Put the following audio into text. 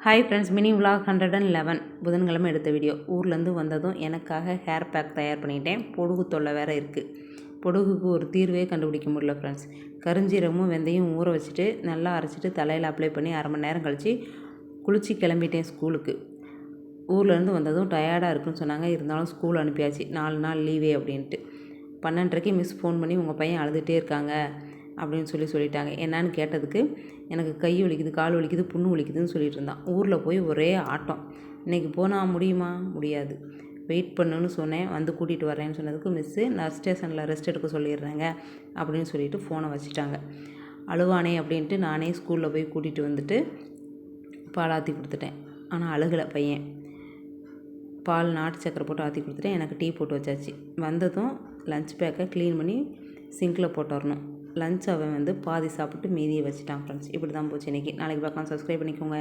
Hi friends, mini vlog 111 புதன்கிழமை எடுத்த video. ஊர்லேருந்து வந்ததும் எனக்காக ஹேர் பேக் தயார் பண்ணிட்டேன். பொடுகு தொல்லை வேறு இருக்குது. பொடுகுக்கு ஒரு தீர்வே கண்டுபிடிக்க முடியல ஃப்ரெண்ட்ஸ். கருஞ்சீரகமும் வெந்தயம் ஊற வச்சுட்டு நல்லா அரைச்சிட்டு தலையில் அப்ளை பண்ணி அரை மணி நேரம் கழித்து குளித்து கிளம்பிட்டேன் ஸ்கூலுக்கு. ஊர்லேருந்து வந்ததும் டயர்டாக இருக்குன்னு சொன்னாங்க. இருந்தாலும் ஸ்கூல் அனுப்பியாச்சு. 4 நாள் லீவே அப்படின்ட்டு. 12:30க்கு மிஸ் ஃபோன் பண்ணி உங்கள் பையன் அழுதுகிட்டே இருக்காங்க அப்படின்னு சொல்லிட்டாங்க. என்னான்னு கேட்டதுக்கு எனக்கு கை வலிக்குது, கால் வலிக்குது, புண்ணு வலிக்குதுன்னு சொல்லிட்டு இருந்தான். ஊரில் போய் ஒரே ஆட்டம். இன்றைக்கி போனால் முடியுமா? முடியாது. வெயிட் பண்ணுன்னு சொன்னேன். வந்து கூட்டிகிட்டு வரேன்னு சொன்னதுக்கு மிஸ்ஸு நர்ஸ் ஸ்டேஷனில் ரெஸ்ட் எடுக்க சொல்லிடுறேங்க அப்படின்னு சொல்லிட்டு ஃபோனை வச்சுட்டாங்க. அழுவானே அப்படின்ட்டு நானே ஸ்கூலில் போய் கூட்டிகிட்டு வந்துட்டு பால் ஆற்றி கொடுத்துட்டேன். ஆனால் அழுகலை பையன். பால் நாட்டு சக்கரை போட்டு ஆற்றி கொடுத்துட்டேன். எனக்கு டீ போட்டு வச்சாச்சு. வந்ததும் லஞ்ச் பேக்கை க்ளீன் பண்ணி சிங்கில் போட்டு வரணும். லஞ்ச் அவன் பாதி சாப்பிட்டு மீதியை வச்சுட்டான் ஃப்ரெண்ட்ஸ். இப்படி தான் போச்சு இன்றைக்கி. நாளைக்கு பார்க்கலாம். சப்ஸ்கிரைப் பண்ணிக்கோங்க.